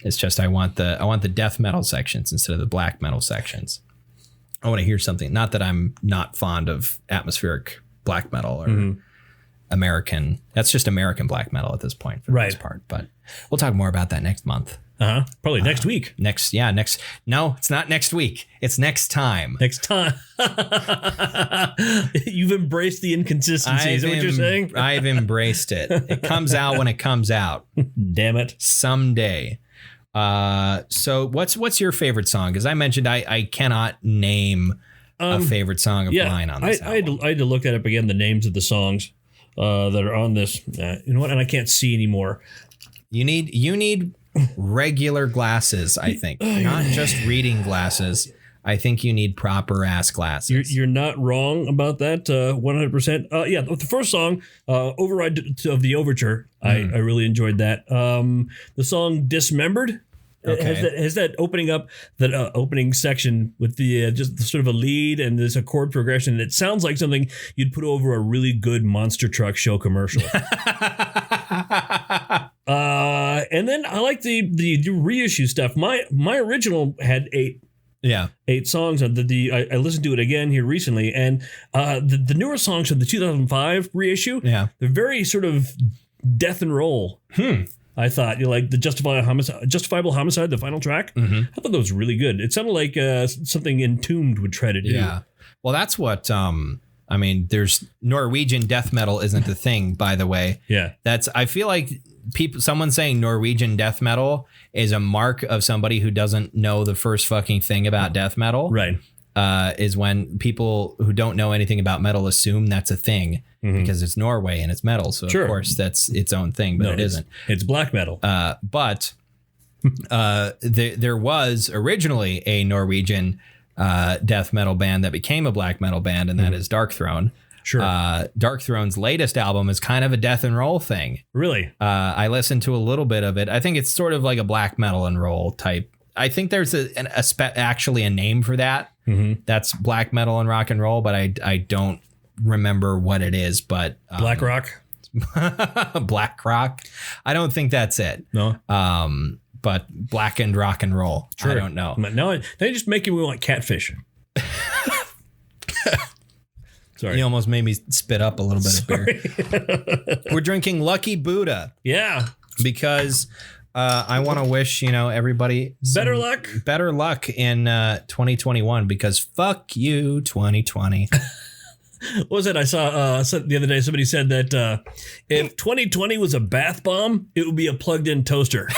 A: It's just I want the death metal sections instead of the black metal sections. I want to hear something. Not that I'm not fond of atmospheric black metal or American. That's just American black metal at this point for the most part. But we'll talk more about that next month.
B: Probably next week.
A: No, it's not next week. It's next time.
B: Next time. You've embraced the inconsistency. Is that what you're saying?
A: I've embraced it. It comes out when it comes out.
B: Damn it.
A: Someday. So what's your favorite song? Because I mentioned I cannot name a favorite song of mine on this album.
B: I had to look at up again the names of the songs that are on this. You know what? And I can't see anymore.
A: You need regular glasses, I think. Not just reading glasses. I think you need proper ass glasses.
B: You're not wrong about that. 100%. The first song, Override of the Overture. I really enjoyed that. The song Dismembered.
A: Okay.
B: Has that opening up, that opening section with the just sort of a lead and there's a chord progression. It sounds like something you'd put over a really good monster truck show commercial. And then I like the reissue stuff. My original had 8 songs. I listened to it again here recently, and the newer songs from the 2005 reissue, they're very sort of death and roll. I thought, like the Justifiable Homicide, the final track. I thought that was really good. It sounded like something Entombed would try to do.
A: Yeah. Well, that's what there's Norwegian death metal isn't a thing, by the way.
B: Yeah.
A: I feel like someone saying Norwegian death metal is a mark of somebody who doesn't know the first fucking thing about death metal.
B: Right.
A: Is when people who don't know anything about metal assume that's a thing because it's Norway and it's metal. So of course that's its own thing, but it isn't.
B: It's black metal.
A: But there was originally a Norwegian death metal band that became a black metal band, and that is Dark Throne.
B: Sure.
A: Dark Throne's latest album is kind of a death and roll thing.
B: Really?
A: I listened to a little bit of it. I think it's sort of like a black metal and roll type. I think there's actually a name for that. That's black metal and rock and roll, but I don't remember what it is. But
B: black rock,
A: black rock. I don't think that's it.
B: No.
A: But blackened rock and roll. Sure. I don't know.
B: No, they just make me want catfish. Sorry.
A: You almost made me spit up a little bit of beer. We're drinking Lucky Buddha.
B: Yeah.
A: Because I want to wish, everybody
B: better luck
A: in 2021, because fuck you, 2020.
B: What was it? I saw the other day, somebody said that if 2020 was a bath bomb, it would be a plugged in toaster.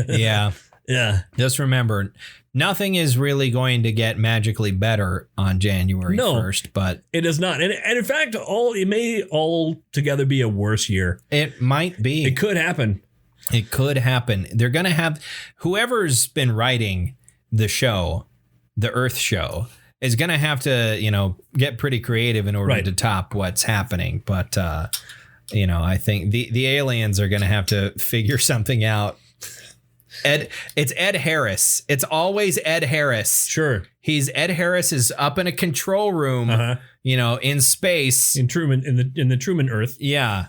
A: Yeah.
B: Yeah.
A: Just remember, nothing is really going to get magically better on January 1st, but
B: it is not. And in fact, it may all together be a worse year.
A: it might be.
B: It could happen.
A: It could happen. They're going to have whoever's been writing the show, the Earth show, is going to have to, get pretty creative in order to top what's happening. But, I think the aliens are going to have to figure something out. It's Ed Harris. It's always Ed Harris.
B: Sure.
A: Ed Harris is up in a control room, in space.
B: In the Truman Earth.
A: Yeah.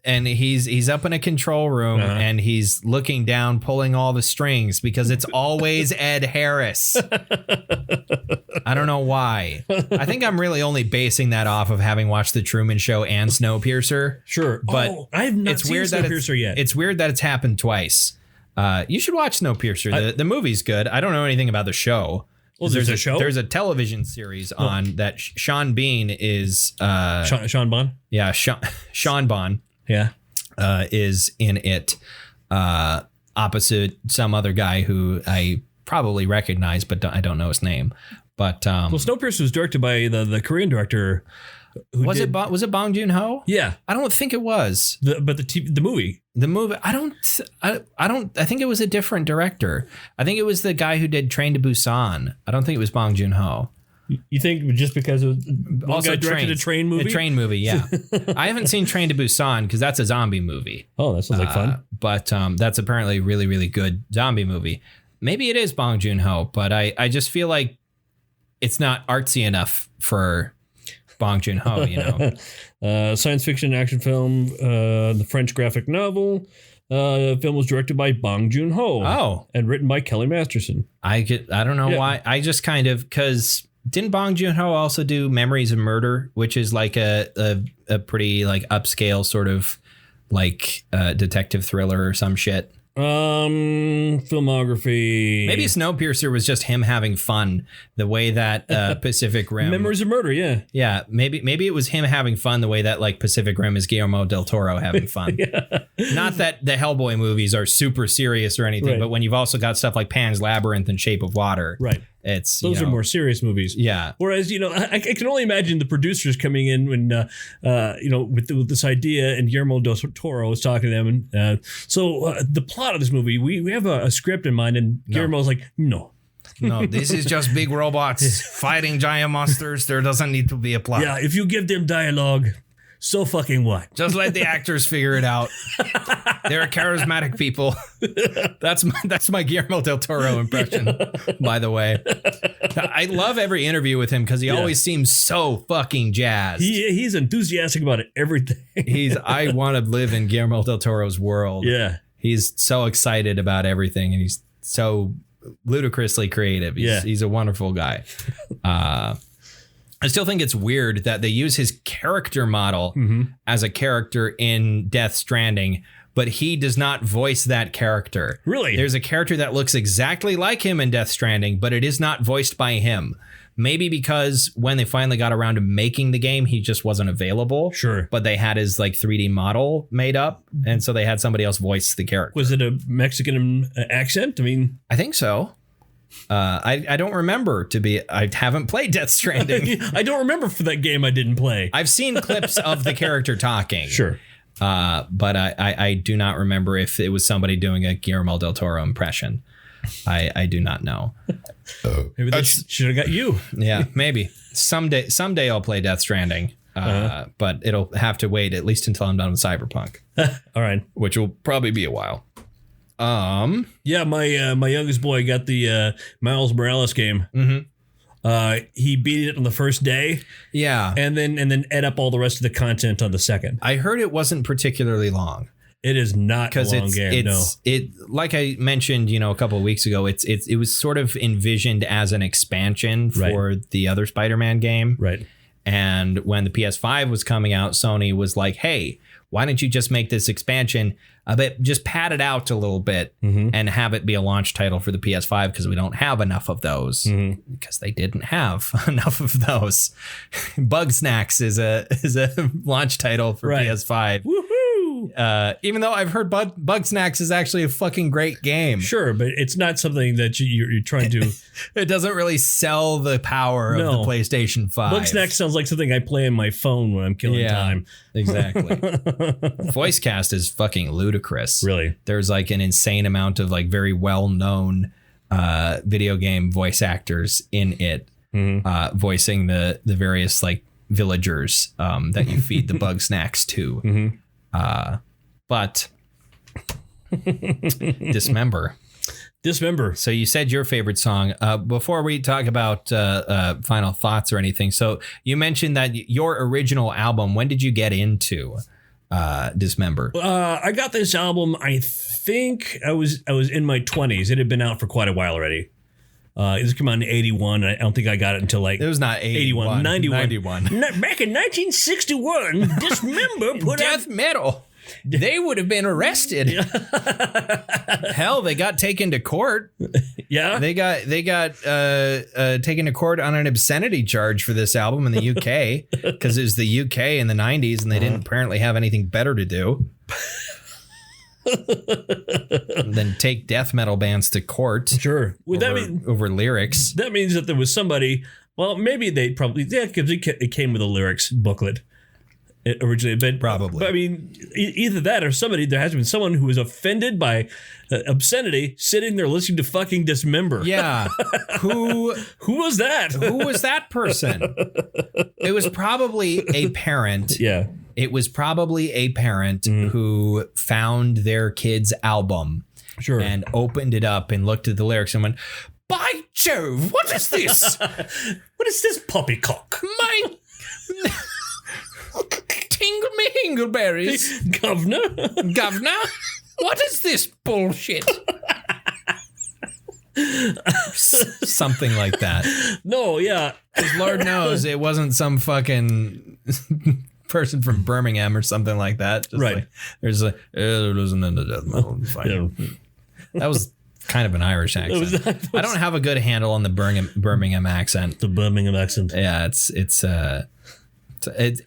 A: And he's up in a control room and he's looking down, pulling all the strings because it's always Ed Harris. I don't know why. I think I'm really only basing that off of having watched The Truman Show and Snowpiercer.
B: Sure.
A: But
B: I have not seen Snowpiercer yet.
A: It's weird that it's happened twice. You should watch Snowpiercer. The movie's good. I don't know anything about the show.
B: Well, there's a show?
A: There's a television series on that Sean Bean is...
B: Sean Bond?
A: Yeah, Sean Bond.
B: Yeah.
A: Is in it opposite some other guy who I probably recognize, but I don't know his name. But
B: Snowpiercer was directed by the Korean director.
A: Was it Bong Joon-ho?
B: Yeah.
A: I don't think it was.
B: The movie.
A: The movie, I think it was a different director. I think it was the guy who did Train to Busan. I don't think it was Bong Joon-ho.
B: You think just because it was
A: also
B: directed a train movie?
A: A train movie, yeah. I haven't seen Train to Busan because that's a zombie movie.
B: Oh, that sounds like fun.
A: But that's apparently a really, really good zombie movie. Maybe it is Bong Joon-ho, but I just feel like it's not artsy enough for Bong Joon-ho,
B: Science fiction action film, the French graphic novel. The film was directed by Bong Joon-ho.
A: Oh.
B: And written by Kelly Masterson.
A: I don't know why. I just kind of, because didn't Bong Joon-ho also do Memories of Murder, which is like a pretty like upscale sort of like detective thriller or some shit?
B: Filmography.
A: Maybe Snowpiercer was just him having fun the way that Pacific Rim.
B: Memories of Murder, yeah.
A: Yeah, maybe it was him having fun the way that like Pacific Rim is Guillermo del Toro having fun.
B: Yeah.
A: Not that the Hellboy movies are super serious or anything, but when you've also got stuff like Pan's Labyrinth and Shape of Water.
B: Right.
A: Those
B: are more serious movies.
A: Yeah.
B: Whereas, I can only imagine the producers coming in when, with this idea, and Guillermo del Toro was talking to them. And so the plot of this movie, we have a script in mind, and Guillermo's like, no.
A: No, this is just big robots fighting giant monsters. There doesn't need to be a plot.
B: Yeah, if you give them dialogue, so fucking what?
A: Just let the actors figure it out. They're charismatic people. That's my Guillermo del Toro impression, by the way. I love every interview with him because he always seems so fucking jazzed.
B: He's enthusiastic about everything.
A: I want to live in Guillermo del Toro's world.
B: Yeah.
A: He's so excited about everything, and he's so ludicrously creative. He's a wonderful guy. I still think it's weird that they use his character model as a character in Death Stranding, but he does not voice that character.
B: Really?
A: There's a character that looks exactly like him in Death Stranding, but it is not voiced by him. Maybe because when they finally got around to making the game, he just wasn't available.
B: Sure.
A: But they had his like 3D model made up, and so they had somebody else voice the character.
B: Was it a Mexican accent? I mean,
A: I think so. I don't remember I haven't played Death Stranding.
B: I don't remember for that game I didn't play.
A: I've seen clips of the character talking.
B: Sure.
A: But I do not remember if it was somebody doing a Guillermo del Toro impression. I do not know.
B: Maybe they should have got you.
A: Yeah, maybe. Someday I'll play Death Stranding. But it'll have to wait at least until I'm done with Cyberpunk.
B: All right.
A: Which will probably be a while.
B: Yeah, my youngest boy got the Miles Morales game. He beat it on the first day.
A: Yeah.
B: And then ate up all the rest of the content on the second.
A: I heard it wasn't particularly long.
B: It is not a long game.
A: Like I mentioned, a couple of weeks ago, it was sort of envisioned as an expansion for the other Spider-Man game.
B: Right.
A: And when the PS5 was coming out, Sony was like, hey, why don't you just make this expansion a bit, just pad it out a little bit and have it be a launch title for the PS5 because we don't have enough of those because they didn't have enough of those. Bug Snacks is a launch title for PS5.
B: Woohoo!
A: even though I've heard Bug Snacks is actually a fucking great game.
B: Sure, but it's not something that you're trying to.
A: It doesn't really sell the power of the PlayStation 5.
B: Bug Snacks sounds like something I play on my phone when I'm killing time.
A: Exactly. Voice cast is fucking ludicrous.
B: Really?
A: There's like an insane amount of like very well-known video game voice actors in it, voicing the various like villagers that you feed the Bug Snacks to. But Dismember. So you said your favorite song. Before we talk about final thoughts or anything, so you mentioned that your original album, when did you get into Dismember?
B: I got this album, I think I was in my 20s. It had been out for quite a while already. It was come out in 81. I don't think I got it until like...
A: It was not 81.
B: 91. Back in 1961, Dismember put
A: Death metal. They would have been arrested. Hell, they got taken to court.
B: Yeah.
A: They got taken to court on an obscenity charge for this album in the UK because it was the UK in the 90s and they didn't apparently have anything better to do than take death metal bands to court.
B: Sure.
A: Over lyrics.
B: That means that there was somebody, well, maybe they probably, because it came with a lyrics booklet. Originally, but
A: probably.
B: But I mean, either that or there has been someone who was offended by obscenity sitting there listening to fucking Dismember.
A: Yeah. Who
B: was that?
A: Who was that person? It was probably a parent.
B: Yeah.
A: It was probably a parent who found their kid's album.
B: Sure.
A: And opened it up and looked at the lyrics and went, "By Jove, what is this?
B: What is this poppycock?
A: My tingle me hingleberries. Governor? What is this bullshit?" Something like that.
B: No, yeah.
A: Because Lord knows it wasn't some fucking person from Birmingham or something like that. Just
B: right.
A: Like, there's a losing into death metal. That was kind of an Irish accent. I don't have a good handle on the Birmingham accent.
B: The Birmingham accent.
A: Yeah, it's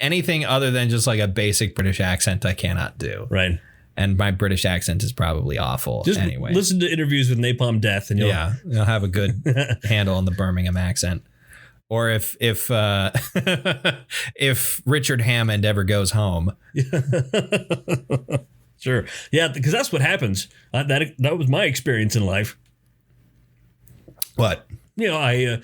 A: anything other than just like a basic British accent I cannot do.
B: Right.
A: And my British accent is probably awful
B: just
A: anyway.
B: Listen to interviews with Napalm Death and you'll
A: have a good handle on the Birmingham accent. Or if if Richard Hammond ever goes home.
B: Sure. Yeah, because that's what happens. That was my experience in life.
A: What?
B: You know, I'm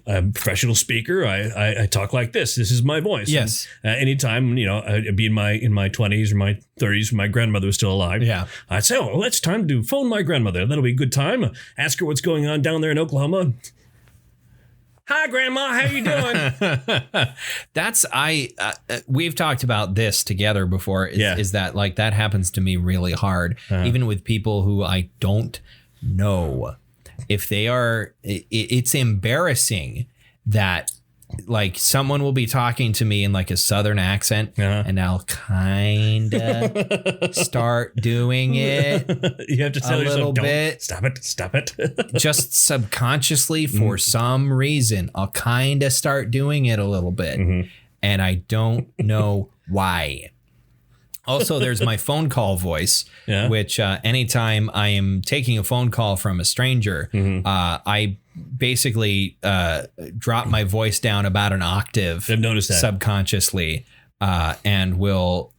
B: a professional speaker. I talk like this. This is my voice.
A: Yes.
B: And, anytime, you know, I'd be in my 20s or my 30s when my grandmother was still alive.
A: Yeah.
B: I'd say, oh, well, it's time to phone my grandmother. That'll be a good time. Ask her what's going on down there in Oklahoma. Hi, Grandma. How you doing?
A: We've talked about this together before. Is that like that happens to me really hard, even with people who I don't know. If they are, it's embarrassing that like someone will be talking to me in like a Southern accent and I'll kind of start doing it.
B: You have to tell yourself,
A: little bit.
B: Stop it.
A: Just subconsciously for some reason, I'll kind of start doing it a little bit. And I don't know why. Also, there's my phone call voice, which anytime I am taking a phone call from a stranger, I basically drop my voice down about an octave.
B: I've noticed that
A: subconsciously, and will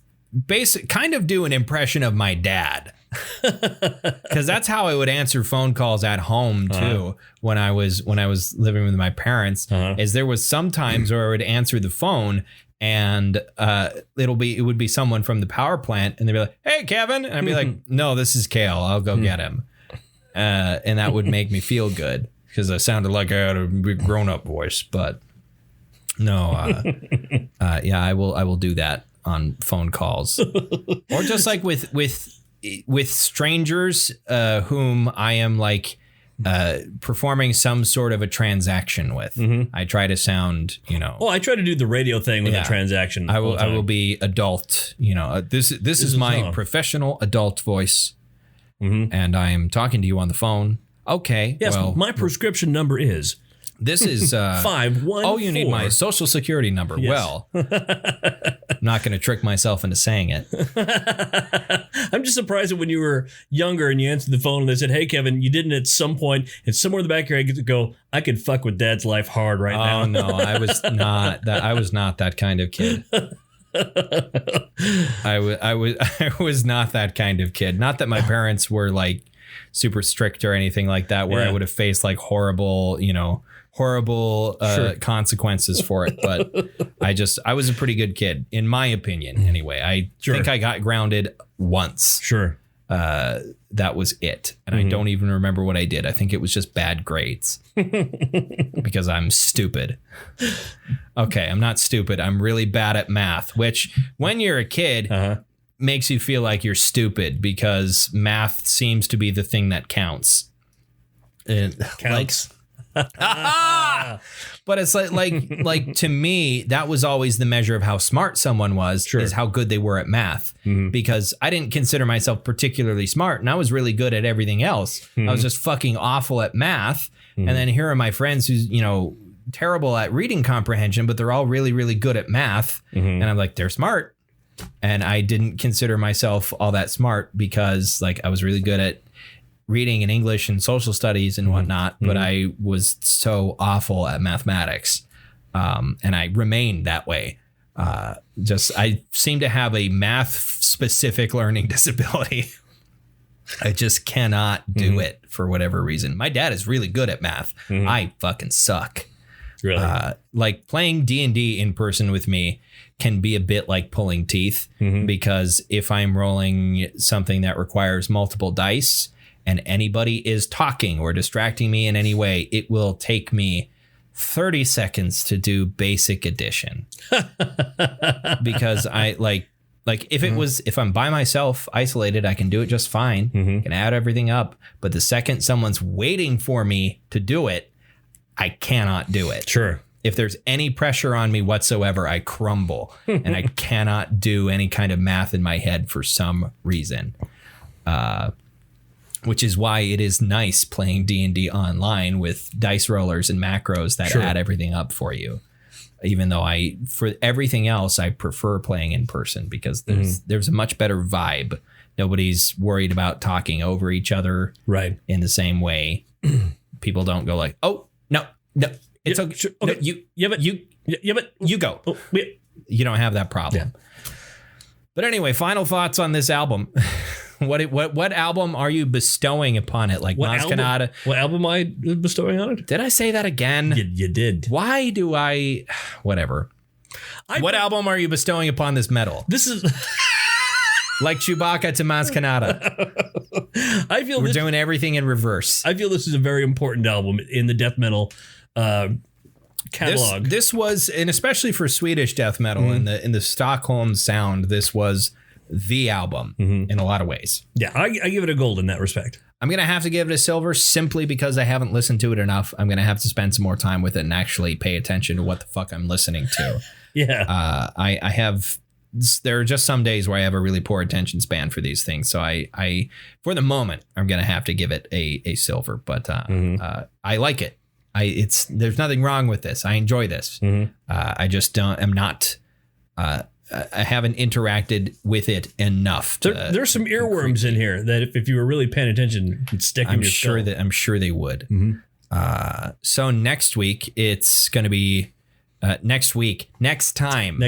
A: kind of do an impression of my dad. Because that's how I would answer phone calls at home too. When I was living with my parents, is there was some times where I would answer the phone. And it would be someone from the power plant, and they'd be like, "Hey, Kevin," and I'd be like, "No, this is Kale. I'll go get him," and that would make me feel good because I sounded like I had a big grown-up voice. But no, I will do that on phone calls, or just like with strangers whom I am like performing some sort of a transaction with. I try to sound,
B: well, I try to do the radio thing with a transaction.
A: I will be adult, this is my professional adult voice, and I am talking to you on the phone. Okay.
B: Yes, well, my prescription number is
A: This is
B: 514.
A: Oh, you need my social security number.
B: Yes.
A: Well, I'm not going to trick myself into saying it.
B: I'm just surprised that when you were younger and you answered the phone and they said, "Hey, Kevin," you didn't at some point, and somewhere in the back of your head, get to go, "I could fuck with Dad's life hard right now."
A: Oh no, I was not that. I was not that kind of kid. I was not that kind of kid. Not that my parents were like super strict or anything like that, where I would have faced like horrible consequences for it. But I was a pretty good kid, in my opinion. Anyway, I think I got grounded once.
B: Sure.
A: That was it. And I don't even remember what I did. I think it was just bad grades because I'm stupid. Okay, I'm not stupid. I'm really bad at math, which when you're a kid makes you feel like you're stupid because math seems to be the thing that counts.
B: Counts.
A: But it's like to me, that was always the measure of how smart someone was, is how good they were at math. Because I didn't consider myself particularly smart, and I was really good at everything else. I was just fucking awful at math. And then here are my friends who's, terrible at reading comprehension, but they're all really, really good at math. And I'm like, they're smart. And I didn't consider myself all that smart because like I was really good at reading and English and social studies and whatnot, but I was so awful at mathematics. And I remained that way. I seem to have a math specific learning disability. I just cannot do it for whatever reason. My dad is really good at math. I fucking suck.
B: Really?
A: Like playing D&D in person with me can be a bit like pulling teeth because if I'm rolling something that requires multiple dice and anybody is talking or distracting me in any way, it will take me 30 seconds to do basic addition. Because I like if I'm by myself, isolated, I can do it just fine. Can add everything up. But the second someone's waiting for me to do it, I cannot do it.
B: Sure.
A: If there's any pressure on me whatsoever, I crumble and I cannot do any kind of math in my head for some reason. Which is why it is nice playing D&D online with dice rollers and macros that add everything up for you. Even though for everything else, I prefer playing in person because there's a much better vibe. Nobody's worried about talking over each other in the same way. People don't go like, "Oh, no, it's okay.
B: Sure,
A: No,
B: okay.
A: you go."
B: Oh, yeah.
A: You don't have that problem. Yeah. But anyway, final thoughts on this album. What album are you bestowing upon it? Like Maz Kanata?
B: What album am I bestowing on it?
A: Did I say that again?
B: You did.
A: Why do I? Whatever. What album are you bestowing upon this metal?
B: This is
A: like Chewbacca to Maz Kanata.
B: I feel
A: we're doing everything in reverse.
B: I feel this is a very important album in the death metal catalog.
A: This was, and especially for Swedish death metal in the Stockholm sound, this was the album in a lot of ways.
B: Yeah, I give it a gold in that respect.
A: I'm going to have to give it a silver simply because I haven't listened to it enough. I'm going to have to spend some more time with it and actually pay attention to what the fuck I'm listening to. I have, there are just some days where I have a really poor attention span for these things. So I for the moment, I'm going to have to give it a silver, but I like it. There's nothing wrong with this. I enjoy this. I just I haven't interacted with it enough.
B: There's some earworms in here that if you were really paying attention, would stick in your skull.
A: I'm sure they would. So next week, it's going to be next time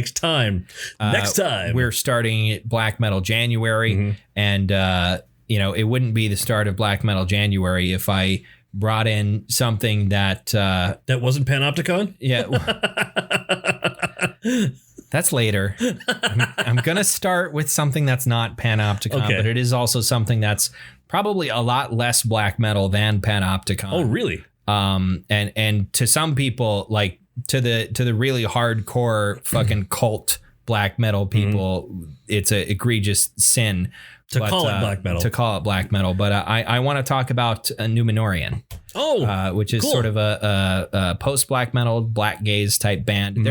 A: we're starting Black Metal January. And, it wouldn't be the start of Black Metal January if I brought in something that
B: wasn't Panopticon.
A: Yeah. That's later. I'm going to start with something that's not Panopticon, but it is also something that's probably a lot less black metal than Panopticon.
B: Oh, really?
A: And to some people, like to the really hardcore fucking cult black metal people, it's an egregious sin
B: to call it black metal.
A: But I want to talk about Numenorian. Which is sort of a post black metal, black gaze type band.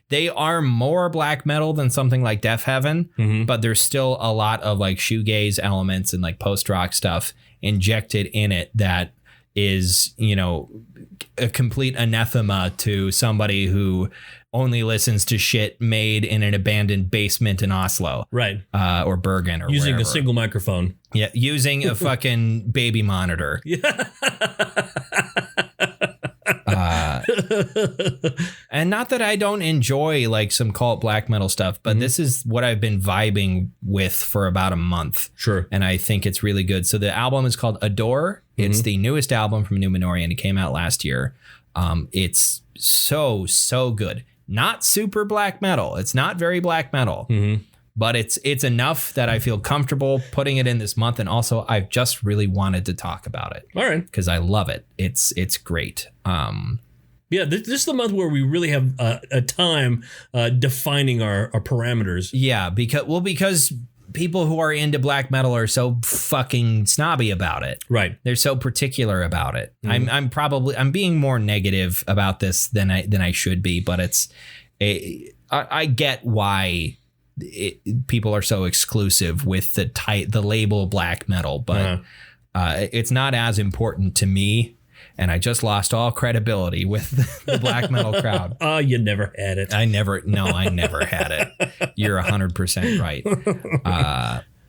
A: They are more black metal than something like Death Heaven, but there's still a lot of like shoegaze elements and like post rock stuff injected in it that is, you know, a complete anathema to somebody who only listens to shit made in an abandoned basement in Oslo.
B: Right.
A: Or Bergen or
B: using
A: wherever.
B: a single microphone.
A: Yeah. Using a fucking baby monitor.
B: Yeah.
A: And not that I don't enjoy like some cult black metal stuff, but this is what I've been vibing with for about a month.
B: Sure.
A: And I think it's really good. So the album is called Adore. It's the newest album from Numenorian. It came out last year. It's so good. Not super black metal. It's not very black metal, but it's enough that I feel comfortable putting it in this month. And also I've just really wanted to talk about it.
B: All right.
A: Because I love it. It's great.
B: Yeah, this is the month where we really have a time defining our parameters.
A: Yeah, because people who are into black metal are so fucking snobby about it.
B: Right.
A: They're so particular about it. I'm being more negative about this than I should be, but I get why people are so exclusive with the label black metal, but it's not as important to me. And I just lost all credibility with the black metal crowd.
B: Oh, you never had it.
A: I never had it. You're 100% right.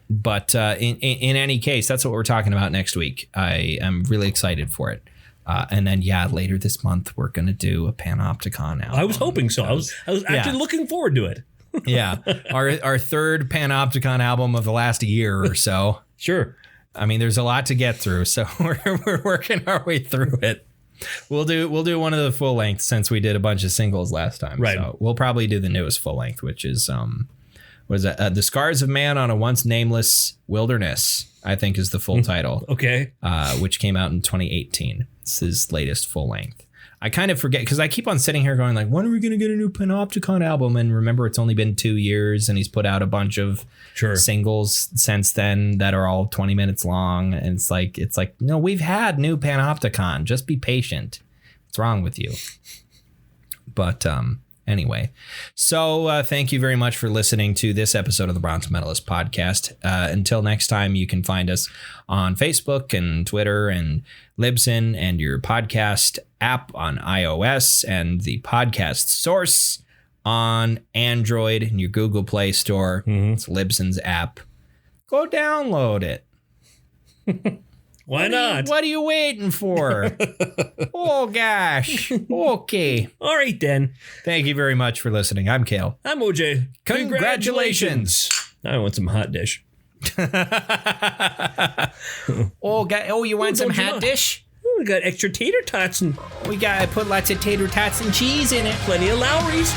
A: But in any case, that's what we're talking about next week. I am really excited for it. And then, later this month, we're going to do a Panopticon album.
B: I was hoping so. I was actually looking forward to it.
A: Yeah. Our third Panopticon album of the last year or so.
B: Sure.
A: I mean, there's a lot to get through, so we're working our way through it. We'll do one of the full length since we did a bunch of singles last time.
B: Right.
A: So we'll probably do the newest full length, which is what is that? The Scars of Man on a Once Nameless Wilderness, I think is the full title.
B: Okay.
A: Which came out in 2018. It's his latest full length. I kind of forget because I keep on sitting here going like, when are we going to get a new Panopticon album? And remember, it's only been 2 years and he's put out a bunch of singles since then that are all 20 minutes long. And it's like, no, we've had new Panopticon. Just be patient. What's wrong with you? But anyway, so thank you very much for listening to this episode of the Bronze Metalist podcast. Until next time, you can find us on Facebook and Twitter and Libsyn and your podcast app on iOS and the podcast source on Android and your Google Play Store. It's Libsyn's app. Go download it.
B: Why not?
A: What are you waiting for? Oh, gosh. Okay.
B: All right, then.
A: Thank you very much for listening. I'm Kale.
B: I'm OJ.
A: Congratulations.
B: I want some hot dish.
A: You want some hot dish?
B: We got extra tater tots and
A: I put lots of tater tots and cheese in it.
B: Plenty of Lowry's.